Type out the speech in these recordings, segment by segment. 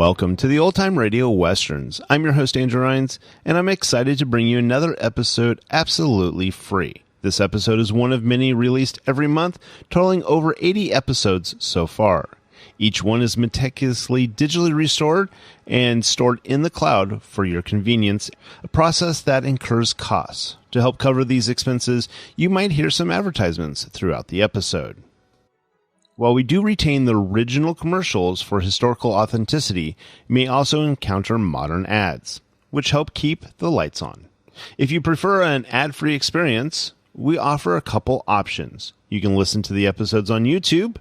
Welcome to the Old Time Radio Westerns. I'm your host, Andrew Rines, and I'm excited to bring you another episode absolutely free. This episode is one of many released every month, totaling over 80 episodes so far. Each one is meticulously digitally restored and stored in the cloud for your convenience, a process that incurs costs. To help cover these expenses, you might hear some advertisements throughout the episode. While we do retain the original commercials for historical authenticity, you may also encounter modern ads, which help keep the lights on. If you prefer an ad-free experience, we offer a couple options. You can listen to the episodes on YouTube,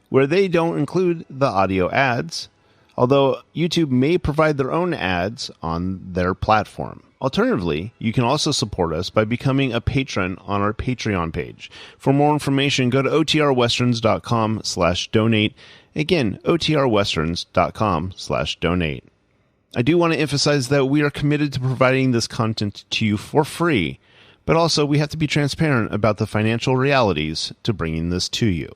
where they don't include the audio ads, although YouTube may provide their own ads on their platform. Alternatively, you can also support us by becoming a patron on our Patreon page. For more information, go to otrwesterns.com/donate. Again, otrwesterns.com/donate. I do want to emphasize that we are committed to providing this content to you for free, but also we have to be transparent about the financial realities to bringing this to you.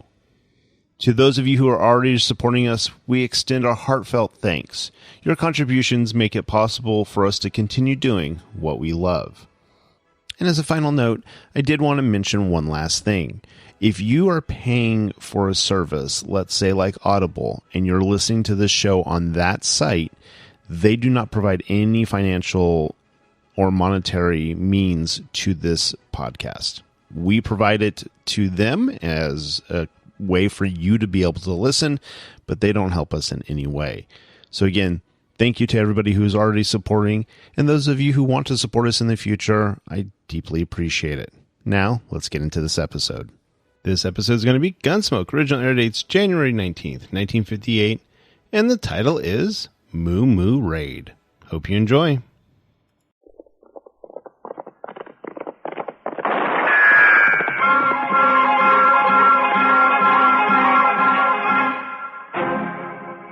To those of you who are already supporting us, we extend our heartfelt thanks. Your contributions make it possible for us to continue doing what we love. And as a final note, I did want to mention one last thing. If you are paying for a service, let's say like Audible, and you're listening to this show on that site, they do not provide any financial or monetary means to this podcast. We provide it to them as a way for you to be able to listen, but they don't help us in any way. So again, thank you to everybody who's already supporting, and those of you who want to support us in the future, I deeply appreciate it. Now, let's get into this episode. This episode is going to be Gunsmoke. Original air dates January 19th, 1958, and the title is Moo Moo Raid. Hope you enjoy.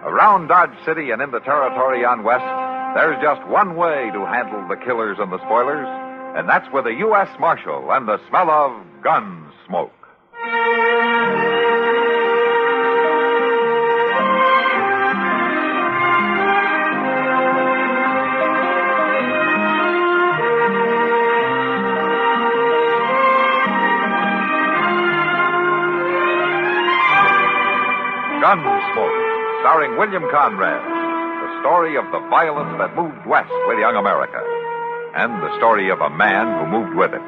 Around Dodge City and in the territory on West, there's just one way to handle the killers and the spoilers, and that's with a U.S. Marshal and the smell of Gunsmoke. Gunsmoke, starring William Conrad, the story of the violence that moved west with young America, and the story of a man who moved with it.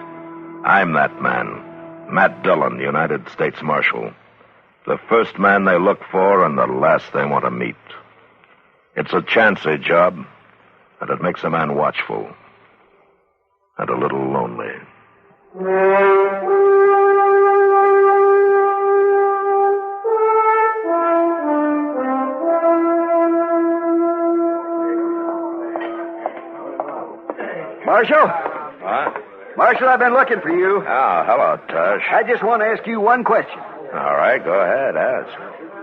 I'm that man, Matt Dillon, United States Marshal. The first man they look for and the last they want to meet. It's a chancy job, and it makes a man watchful and a little lonely. Marshal? What? Marshal, I've been looking for you. Oh, hello, Tush. I just want to ask you one question. All right, go ahead, ask.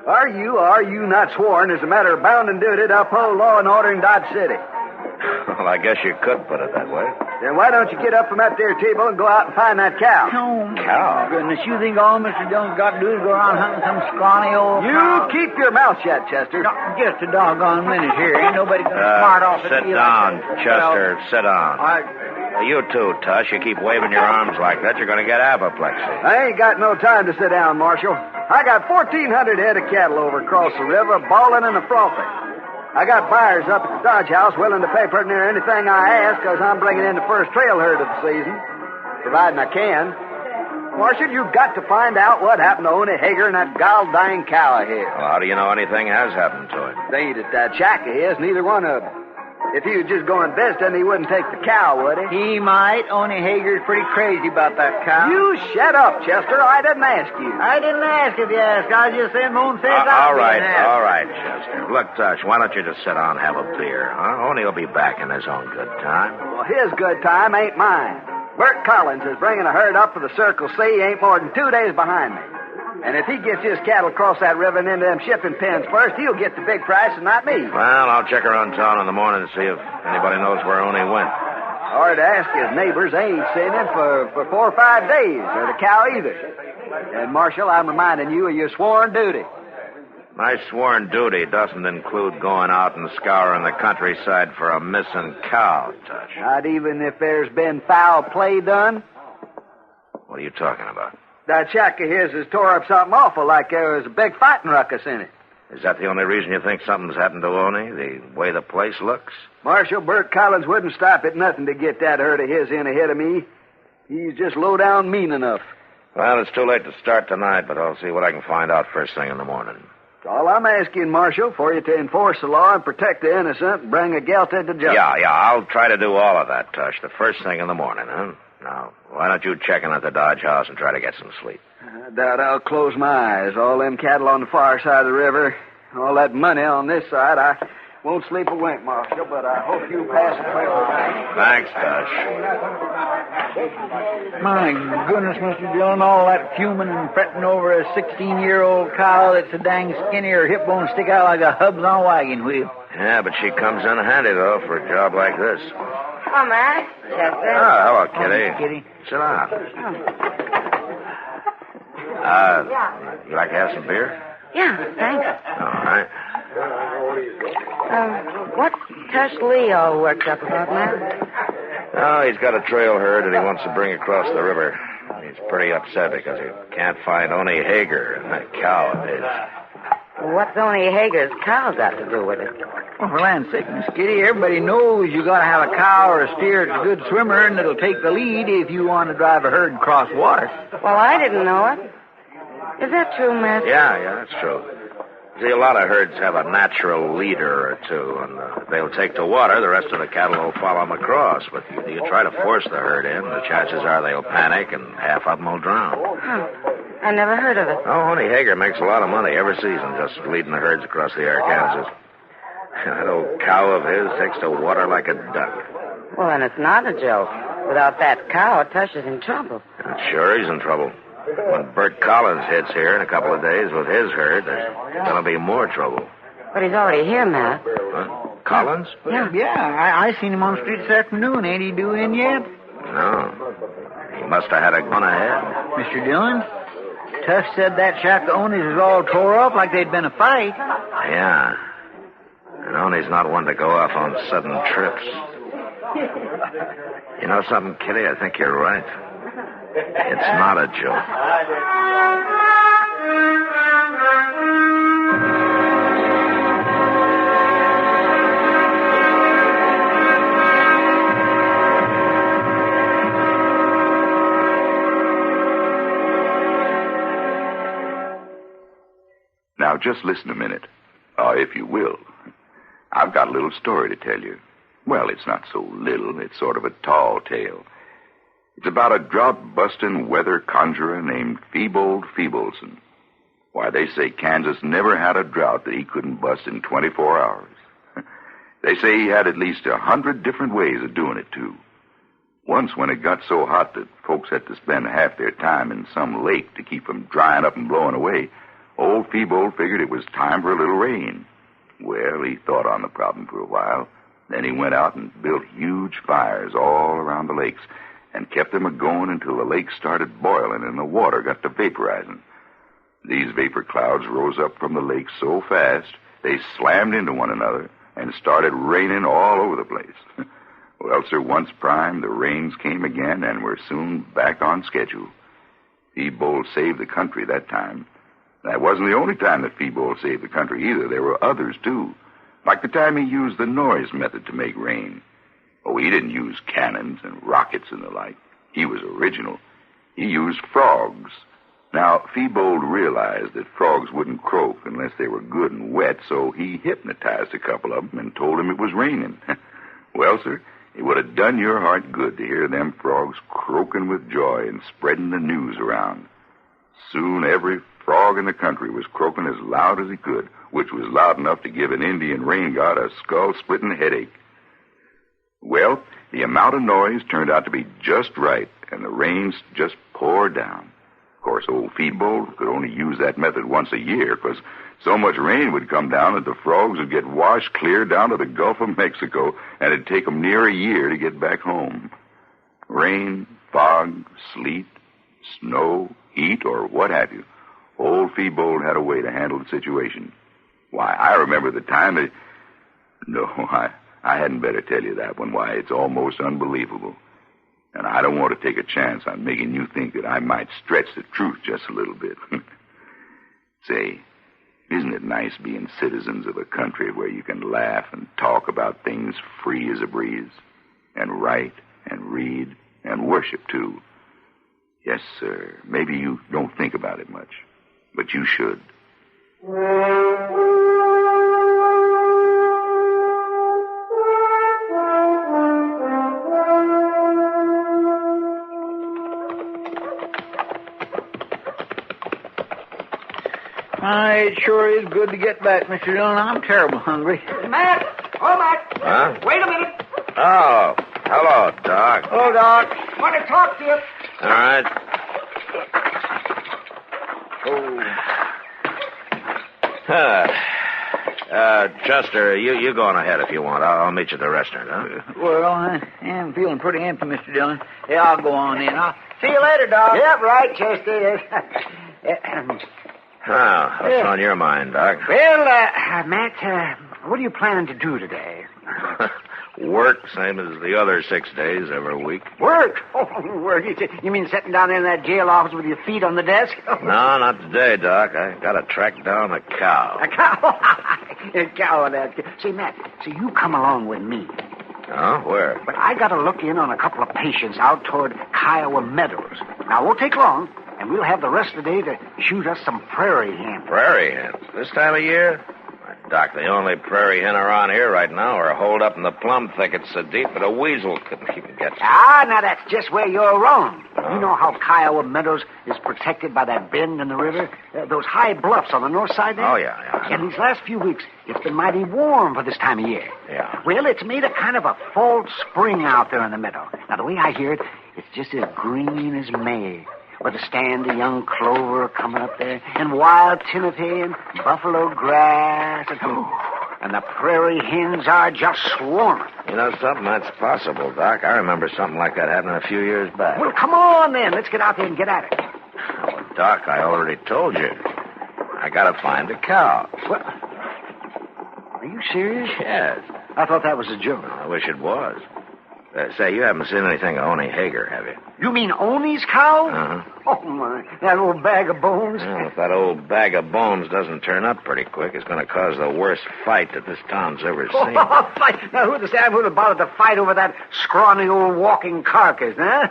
Are you not sworn as a matter of bounden duty to uphold law and order in Dodge City? Well, I guess you could put it that way. Then why don't you get up from that there table and go out and find that cow? Cow? Goodness, you think all Mr. Jones got to do is go around hunting some scrawny old You cow? keep your mouth shut, Chester. Just a doggone minute here. Ain't nobody gonna smart off at Sit me down, like that. Chester, sit down. You too, Tush. You keep waving your arms like that, you're going to get apoplexy. I ain't got no time to sit down, Marshal. I got 1,400 head of cattle over across the river, bawling and a frothing. I got buyers up at the Dodge House willing to pay pretty near anything I ask because I'm bringing in the first trail herd of the season, providing I can. Marshal, you've got to find out what happened to Oney Hager and that gall-dying cow of his. Well, how do you know anything has happened to him? They ain't at that shack of his, neither one of them. If he was just going visiting, he wouldn't take the cow, would he? He might. Oney Hager's pretty crazy about that cow. You shut up, Chester. I didn't ask you. I didn't ask if you asked. I was just saying Moon says all right, Chester. Look, Tush, why don't you just sit down and have a beer, huh? Oney will be back in his own good time. Well, his good time ain't mine. Bert Collins is bringing a herd up for the Circle C. He ain't more than 2 days behind me. And if he gets his cattle across that river and into them shipping pens first, he'll get the big price and not me. Well, I'll check around town in the morning to see if anybody knows where Oney went. Or to ask his neighbors, they ain't seen him for 4 or 5 days, or the cow either. And, Marshal, I'm reminding you of your sworn duty. My sworn duty doesn't include going out and scouring the countryside for a missing cow, Tush. Not even if there's been foul play done? What are you talking about? That shack of his has tore up something awful, like there was a big fighting ruckus in it. Is that the only reason you think something's happened to Oni, the way the place looks? Marshal, Bert Collins wouldn't stop at nothing to get that herd of his in ahead of me. He's just low down mean enough. Well, it's too late to start tonight, but I'll see what I can find out first thing in the morning. All I'm asking, Marshal, for you to enforce the law and protect the innocent and bring a guilty to justice. Yeah, I'll try to do all of that, Tush, the first thing in the morning, huh? Now, why don't you check in at the Dodge House and try to get some sleep? I doubt I'll close my eyes. All them cattle on the far side of the river, all that money on this side, I won't sleep a wink, Marshal, but I hope you pass the trail. Thanks, Tush. My goodness, Mr. Dillon, all that fuming and fretting over a 16-year-old cow that's a dang skinny, her hip bones stick out like a hubs on a wagon wheel. Yeah, but she comes in handy, though, for a job like this. Hello, Matt. Chester. Oh, hello, Kitty. Oh, Kitty. Sit down. You like to have some beer? Yeah, thanks. All right. What's Tush Lee all worked up about, Matt? Oh, he's got a trail herd that he wants to bring across the river. He's pretty upset because he can't find Oni Hager and that cow of his. What's Oni Hager's cow got to do with it? Well, for land's sake, Miss Kitty, everybody knows you got to have a cow or a steer that's a good swimmer and it'll take the lead if you want to drive a herd across water. Well, I didn't know it. Is that true, Master? Yeah, that's true. See, a lot of herds have a natural leader or two, and they'll take to water. The rest of the cattle will follow them across. But you try to force the herd in, the chances are they'll panic and half of them will drown. Huh. I never heard of it. Oh, Oni Hager makes a lot of money every season just leading the herds across the Arkansas. That old cow of his takes to water like a duck. Well, then it's not a joke. Without that cow, Tush is in trouble. Sure he's in trouble. When Bert Collins hits here in a couple of days with his herd, there's going to be more trouble. But he's already here, Matt. Huh? Collins? Yeah, I seen him on the street this afternoon. Ain't he due in yet? No. He must have had a gun ahead. Mr. Dillon, Tush said that shack of Oni's is all tore up like they'd been a fight. Yeah. And Oni's not one to go off on sudden trips. You know something, Kitty? I think you're right. It's not a joke. Now, just listen a minute. If you will. I've got a little story to tell you. Well, it's not so little. It's sort of a tall tale. It's about a drought-busting weather conjurer named Feebold Feebleson. Why, they say Kansas never had a drought that he couldn't bust in 24 hours. They say he had at least 100 different ways of doing it, too. Once, when it got so hot that folks had to spend half their time in some lake to keep from drying up and blowing away, old Feebold figured it was time for a little rain. Well, he thought on the problem for a while. Then he went out and built huge fires all around the lakes and kept them a-going until the lake started boiling and the water got to vaporizing. These vapor clouds rose up from the lake so fast they slammed into one another and started raining all over the place. Well, sir, once primed, the rains came again and were soon back on schedule. Feebold saved the country that time. That wasn't the only time that Feebold saved the country either. There were others, too. Like the time he used the noise method to make rain. Oh, he didn't use cannons and rockets and the like. He was original. He used frogs. Now, Feebold realized that frogs wouldn't croak unless they were good and wet, so he hypnotized a couple of them and told them it was raining. Well, sir, it would have done your heart good to hear them frogs croaking with joy and spreading the news around. Soon every frog in the country was croaking as loud as he could, which was loud enough to give an Indian rain god a skull-splitting headache. Well, the amount of noise turned out to be just right, and the rains just poured down. Of course, old Feebold could only use that method once a year, because so much rain would come down that the frogs would get washed clear down to the Gulf of Mexico, and it'd take them near a year to get back home. Rain, fog, sleet, snow, heat, or what have you, old Feebold had a way to handle the situation. Why, I remember the time that... No, I hadn't better tell you that one. Why, it's almost unbelievable. And I don't want to take a chance on making you think that I might stretch the truth just a little bit. Say, isn't it nice being citizens of a country where you can laugh and talk about things free as a breeze? And write and read and worship, too. Yes, sir. Maybe you don't think about it much, but you should. It sure is good to get back, Mr. Dillon. I'm terrible hungry. Matt! Oh, Matt! Huh? Wait a minute. Oh, hello, Doc. Oh, Doc. Want to talk to you. All right. Chester, you go on ahead if you want. I'll meet you at the restaurant, huh? Well, I am feeling pretty empty, Mr. Dillon. Yeah, I'll go on in. I'll see you later, Doc. Yep, right, Chester. What's on your mind, Doc? Well, Matt, what are you planning to do today? Work, same as the other 6 days every week. Work? Oh, work. You mean sitting down there in that jail office with your feet on the desk? No, not today, Doc. I gotta track down a cow. A cow? A cow, that. See, Matt, you come along with me. Oh, where? But I gotta look in on a couple of patients out toward Kiowa Meadows. Now, it won't take long, and we'll have the rest of the day to shoot us some prairie hens. Prairie hens? This time of year? Doc, the only prairie hen around here right now are holed up in the plum thickets so deep that a weasel couldn't even get to. Now that's just where you're wrong. You know how Kiowa Meadows is protected by that bend in the river? Those high bluffs on the north side there? Oh, yeah. And these last few weeks, it's been mighty warm for this time of year. Yeah. Well, it's made a kind of a false spring out there in the meadow. Now, the way I hear it, it's just as green as May. With a stand of young clover coming up there, and wild timothy and buffalo grass, and the prairie hens are just swarming. You know something? That's possible, Doc. I remember something like that happening a few years back. Well, come on, then. Let's get out there and get at it. Well, Doc, I already told you. I gotta find a cow. What? Are you serious? Yes. I thought that was a joke. I wish it was. Say, you haven't seen anything of Oni Hager, have you? You mean Oni's cow? Uh-huh. Oh, my. That old bag of bones. Well, if that old bag of bones doesn't turn up pretty quick, it's going to cause the worst fight that this town's ever seen. Fight? Now, who'd have bothered to fight over that scrawny old walking carcass, huh?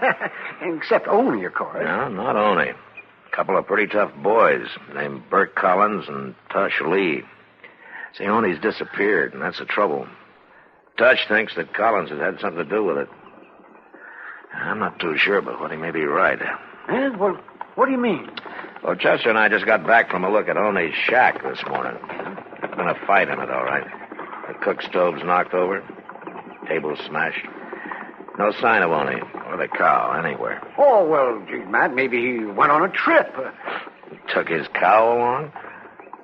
Except Oni, of course. No, not Oni. A couple of pretty tough boys named Bert Collins and Tush Lee. See, Oni's disappeared, and that's the trouble. Tush thinks that Collins has had something to do with it. I'm not too sure, but what he may be right. Well, what do you mean? Well, Chester and I just got back from a look at Oni's shack this morning. There's been a fight in it, all right. The cook stove's knocked over. Table's smashed. No sign of Oni or the cow anywhere. Oh, well, gee, Matt, maybe he went on a trip. He took his cow along?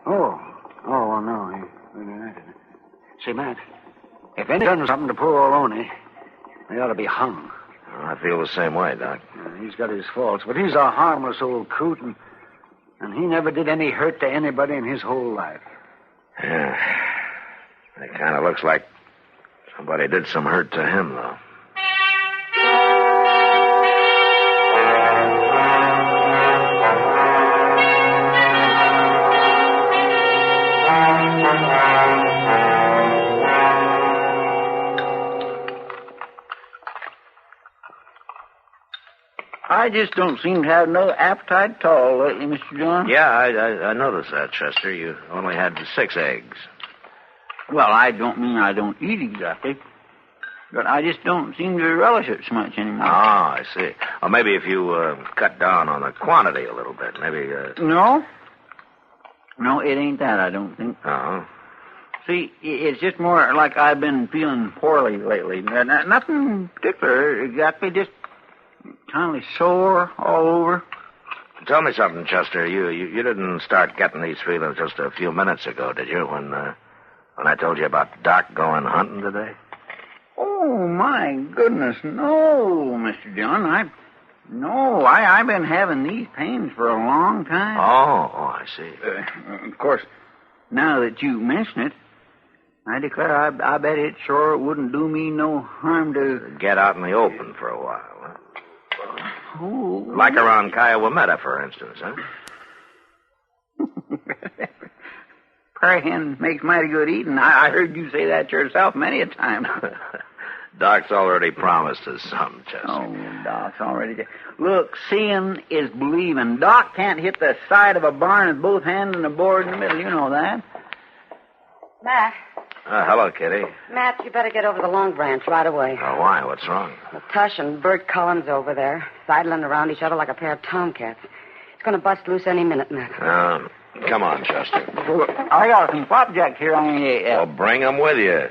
Oh, well, no. See, Matt, if anyone done something to poor old Oni, they ought to be hung. Well, I feel the same way, Doc. He's got his faults, but he's a harmless old coot, and he never did any hurt to anybody in his whole life. Yeah. It kind of looks like somebody did some hurt to him, though. I just don't seem to have no appetite at all lately, Mr. John. Yeah, I noticed that, Chester. You only had 6 eggs. Well, I don't mean I don't eat exactly, but I just don't seem to relish it so much anymore. Ah, I see. Well, maybe if you cut down on the quantity a little bit, maybe... No, it ain't that, I don't think. Oh. See, it's just more like I've been feeling poorly lately. Nothing particular, exactly, just kind of sore all over. Tell me something, Chester. You didn't start getting these feelings just a few minutes ago, did you, when I told you about Doc going hunting today? Oh, my goodness, no, Mr. John. I've been having these pains for a long time. Oh, I see. Of course, Now that you mention it, I declare I bet it sure wouldn't do me no harm to... Get out in the open for a while, huh? Oh. Like around Kayawameta, for instance, huh? Prairie hen makes mighty good eating. I heard you say that yourself many a time. Doc's already promised us some, Chester. Oh, Doc's already... Look, seeing is believing. Doc can't hit the side of a barn with both hands and a board in the middle. You know that. Matt. Hello, Kitty. Matt, you better get over the Long Branch right away. Oh, why? What's wrong? Well, Tush and Bert Collins over there, sidling around each other like a pair of tomcats. It's going to bust loose any minute, Matt. Come on, Chester. I got some flapjacks here. Well, bring them with you.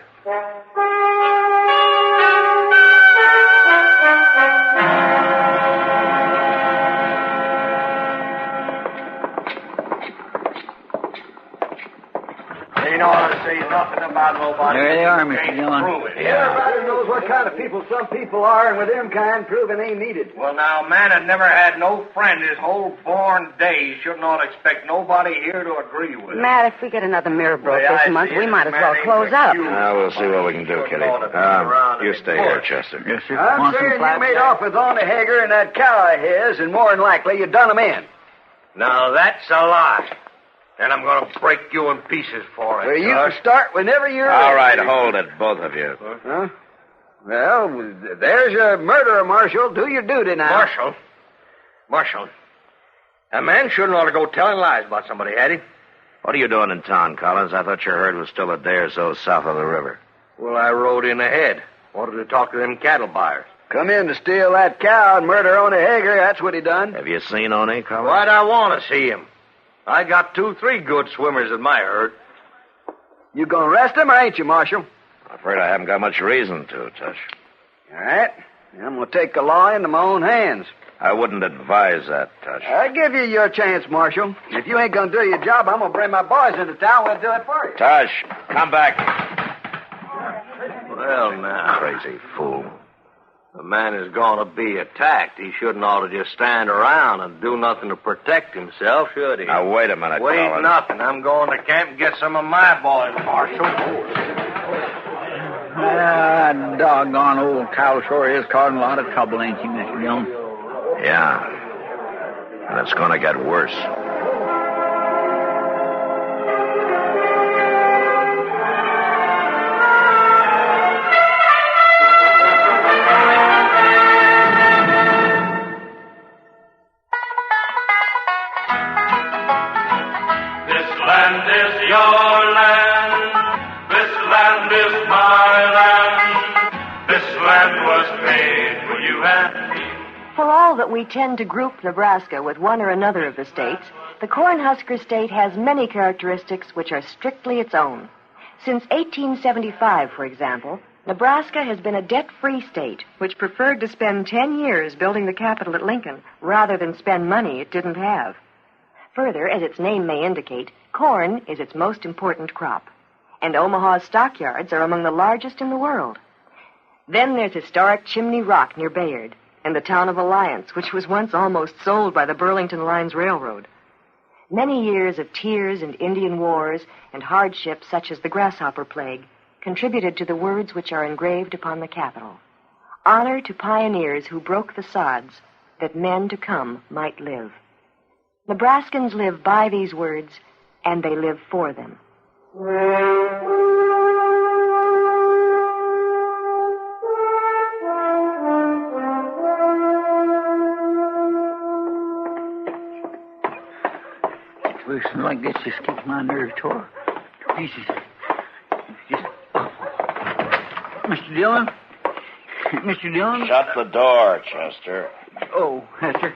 Ain't ought to say nothing about nobody. There they are, Mr. Dillon. Yeah. Everybody knows what kind of people some people are, and with them kind, proving ain't needed. Well, now, man had never had no friend his whole born days. Shouldn't ought to expect nobody here to agree with him. Matt, if we get another mirror broke Well, I this month, see we it. might as Man well ain't close like up. you. We'll see what we can do, Kitty. You stay here, Chester. Yes, sir. I'm Want some saying you made flapjacks? off with Ona Hager and that cow of his, and more than likely you done him in. Now, that's a lie. And I'm going to break you in pieces for it. Well, you can start whenever you're All ready. right, hold it, both of you. Huh? Well, there's your murderer, Marshal. Do your duty now. Marshal. A man shouldn't ought to go telling lies about somebody, had he? What are you doing in town, Collins? I thought your herd was still a day or so south of the river. Well, I rode in ahead. Wanted to talk to them cattle buyers. Come in to steal that cow and murder Ona Hager. That's what he done. Have you seen Oni, Collins? Why'd I want to see him? I got 2-3 good swimmers in my herd. You gonna arrest him or ain't you, Marshal? I'm afraid I haven't got much reason to, Tush. All right. I'm gonna take the law into my own hands. I wouldn't advise that, Tush. I give you your chance, Marshal. If you ain't gonna do your job, I'm gonna bring my boys into town. We'll do it for you. Tush, come back. Well, now. Crazy fool. A man is going to be attacked. He shouldn't ought to just stand around and do nothing to protect himself, should he? Now, wait a minute, Wait Collins. nothing. I'm going to camp and get some of my boys, Marshal. Doggone old cow sure is causing a lot of trouble, ain't she, Mr. Dillon? Yeah. And it's going to get worse. For all that we tend to group Nebraska with one or another of the states, the Cornhusker State has many characteristics which are strictly its own. Since 1875, for example, Nebraska has been a debt-free state which preferred to spend 10 years building the Capitol at Lincoln rather than spend money it didn't have. Further, as its name may indicate, corn is its most important crop, and Omaha's stockyards are among the largest in the world. Then there's historic Chimney Rock near Bayard, and the town of Alliance, which was once almost sold by the Burlington Lines Railroad. Many years of tears and Indian wars and hardships such as the grasshopper plague contributed to the words which are engraved upon the Capitol. Honor to pioneers who broke the sods that men to come might live. Nebraskans live by these words, and they live for them. Listen, like this just keeps my nerves tore to pieces. Just... Mr. Dillon? Mr. Dillon? Shut the door, Chester. Oh, Hester.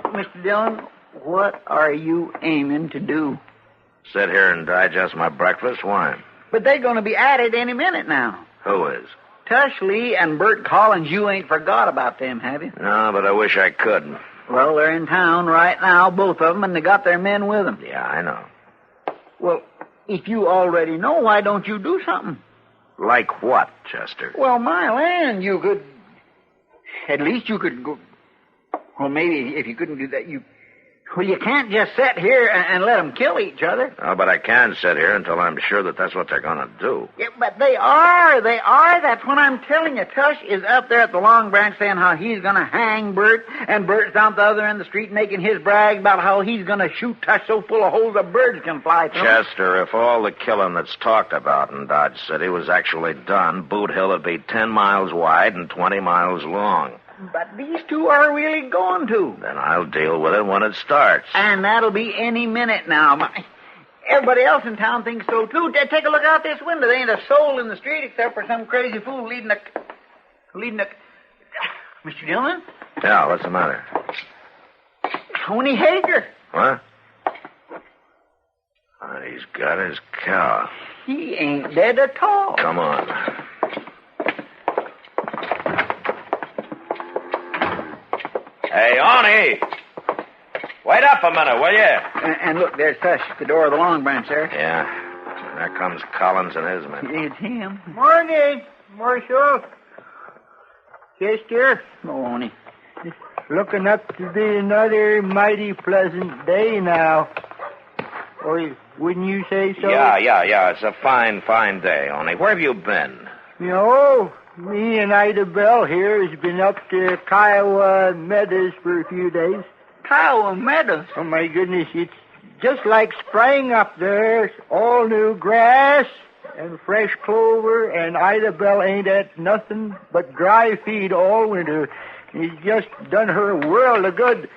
Mr. Dillon, what are you aiming to do? Sit here and digest my breakfast. Why? But they're going to be at it any minute now. Who is? Tush Lee and Bert Collins, you ain't forgot about them, have you? No, but I wish I could. Well, they're in town right now, both of them, and they got their men with them. Yeah, I know. Well, if you already know, why don't you do something? Like what, Chester? Well, my land, you could... At least you could go... Well, maybe if you couldn't do that, you... Well, you can't just sit here and let them kill each other. Oh, but I can sit here until I'm sure that that's what they're going to do. Yeah, but they are. That's what I'm telling you. Tush is up there at the Long Branch saying how he's going to hang Bert, and Bert's down at the other end of the street making his brag about how he's going to shoot Tush so full of holes that birds can fly through. Chester, if all the killing that's talked about in Dodge City was actually done, Boot Hill would be 10 miles wide and 20 miles long. But these two are really going to. Then I'll deal with it when it starts. And that'll be any minute now. Everybody else in town thinks so, too. Take a look out this window. There ain't a soul in the street except for some crazy fool leading a... Mr. Dillon? Yeah, what's the matter? Tony Hager. What? He's got his cow. He ain't dead at all. Come on. Hey, Arnie! Wait up a minute, will you? And look, there's Tush at the door of the Long Branch there. Yeah. There comes Collins and his men. It's him. Morning, Marshal. Chester. Morning. Looking up to be another mighty pleasant day now. Or wouldn't you say so? Yeah. It's a fine day, Arnie. Where have you been? You know, me and Ida Bell here has been up to Kiowa Meadows for a few days. Kiowa Meadows? Oh, my goodness, it's just like spring up there. It's all new grass and fresh clover, and Ida Bell ain't at nothing but dry feed all winter. It's just done her a world of good.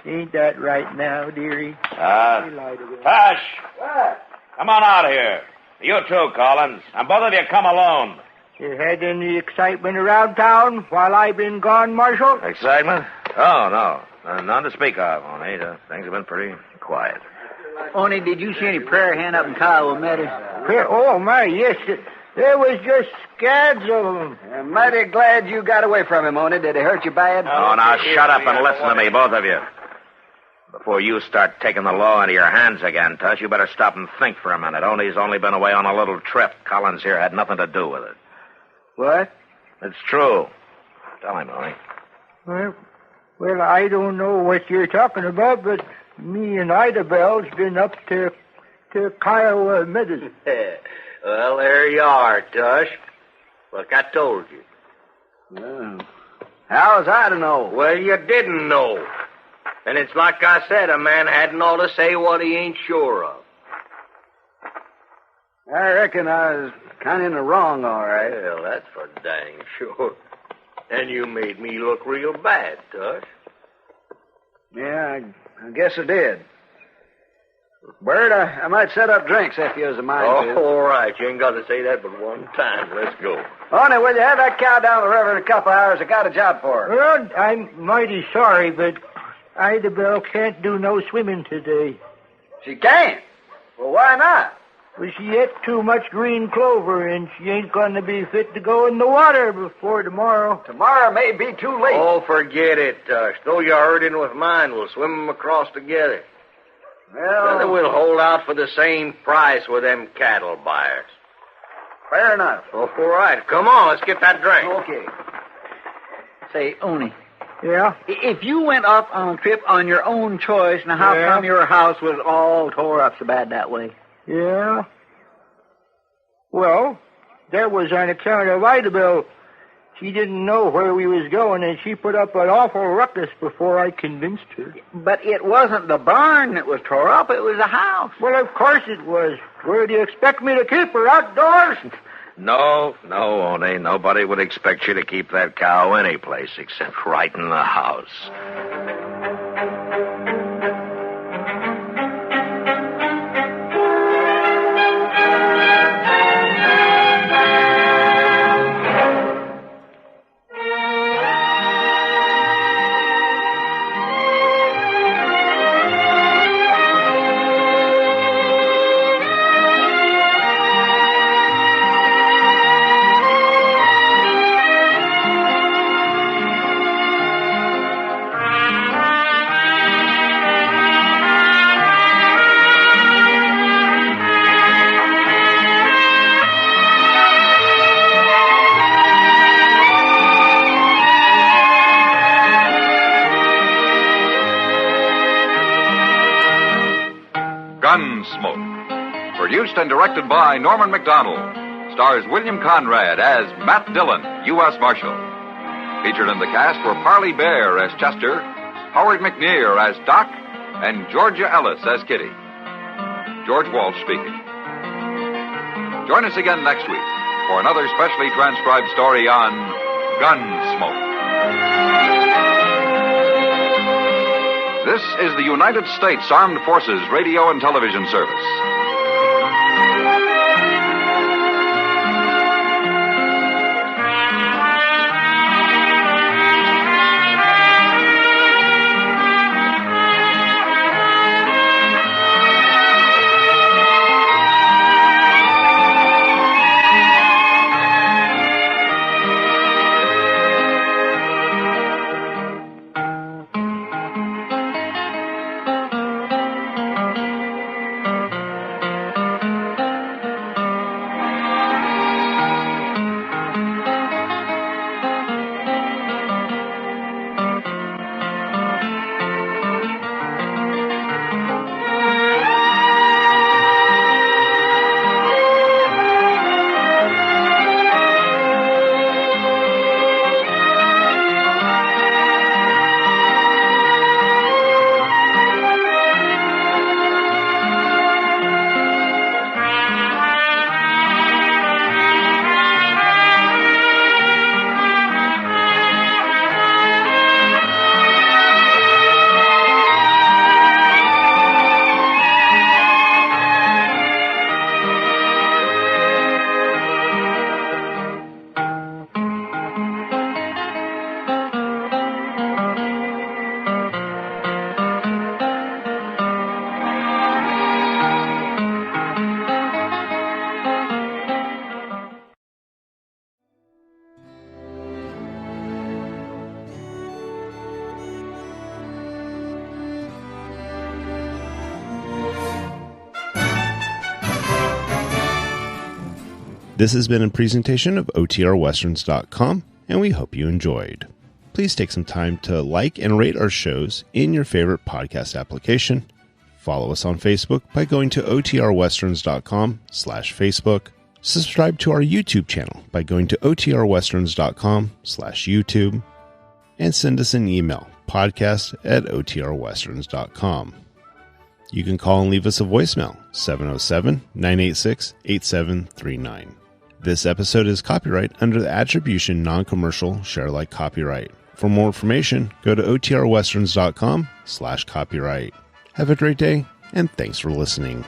Ain't that right now, dearie? Hush! What? Come on out here. You too, Collins. And both of you come alone. You had any excitement around town while I've been gone, Marshal? Excitement? Oh, no. None to speak of, Arnie. Things have been pretty quiet. Only, did you see any prayer hand up in Kiowa Meadows? Oh, my, yes. There was just scads of them. I'm mighty glad you got away from him, Oni. Did he hurt you bad? Oh, now shut up and listen to me, both of you. Before you start taking the law into your hands again, Tush, you better stop and think for a minute. Only's only been away on a little trip. Collins here had nothing to do with it. What? It's true. Tell him, Oni. Well, I don't know what you're talking about, but me and Ida Bell's been up to Kiowa Meadows. Well, there you are, Tush. Like I told you. Well, how was I to know? Well, you didn't know. And it's like I said, a man hadn't ought to say what he ain't sure of. I reckon I was kind of in the wrong, all right. Well, that's for dang sure. And you made me look real bad, Tush. Yeah, I guess I did. Bert, I might set up drinks if you was a mind to. All right. You ain't got to say that but one time. Let's go. Oni, will you have that cow down the river in a couple hours? I got a job for her. Well, I'm mighty sorry, but Ida Bell can't do no swimming today. She can't? Well, why not? Well, she ate too much green clover, and she ain't going to be fit to go in the water before tomorrow. Tomorrow may be too late. Oh, forget it, Tush. Throw your herd in with mine. We'll swim them across together. Well, Then we'll hold out for the same price with them cattle buyers. fair enough. Oh, all right. Come on, let's get that drink. Okay. Say, Oni, Yeah? if you went off on a trip on your own choice, now how Yeah. come your house was all tore up so bad that way? Yeah? Well, that was on account of Ida Bell. She didn't know where we was going, and she put up an awful ruckus before I convinced her. But it wasn't the barn that was tore up, it was the house. Well, of course it was. Where do you expect me to keep her, outdoors? No, Oni. Nobody would expect you to keep that cow any place except right in the house. Gunsmoke. Produced and directed by Norman MacDonald. Stars William Conrad as Matt Dillon, U.S. Marshal. Featured in the cast were Parley Bear as Chester, Howard McNear as Doc, and Georgia Ellis as Kitty. George Walsh speaking. Join us again next week for another specially transcribed story on Gunsmoke. This is the United States Armed Forces Radio and Television Service. This has been a presentation of OTRWesterns.com, and we hope you enjoyed. Please take some time to like and rate our shows in your favorite podcast application. Follow us on Facebook by going to OTRWesterns.com/Facebook. Subscribe to our YouTube channel by going to OTRWesterns.com/YouTube. And send us an email, podcast@OTRWesterns.com. You can call and leave us a voicemail, 707-986-8739. This episode is copyright under the Attribution Non-Commercial Share Alike copyright. For more information, go to OTRWesterns.com/copyright. Have a great day, and thanks for listening.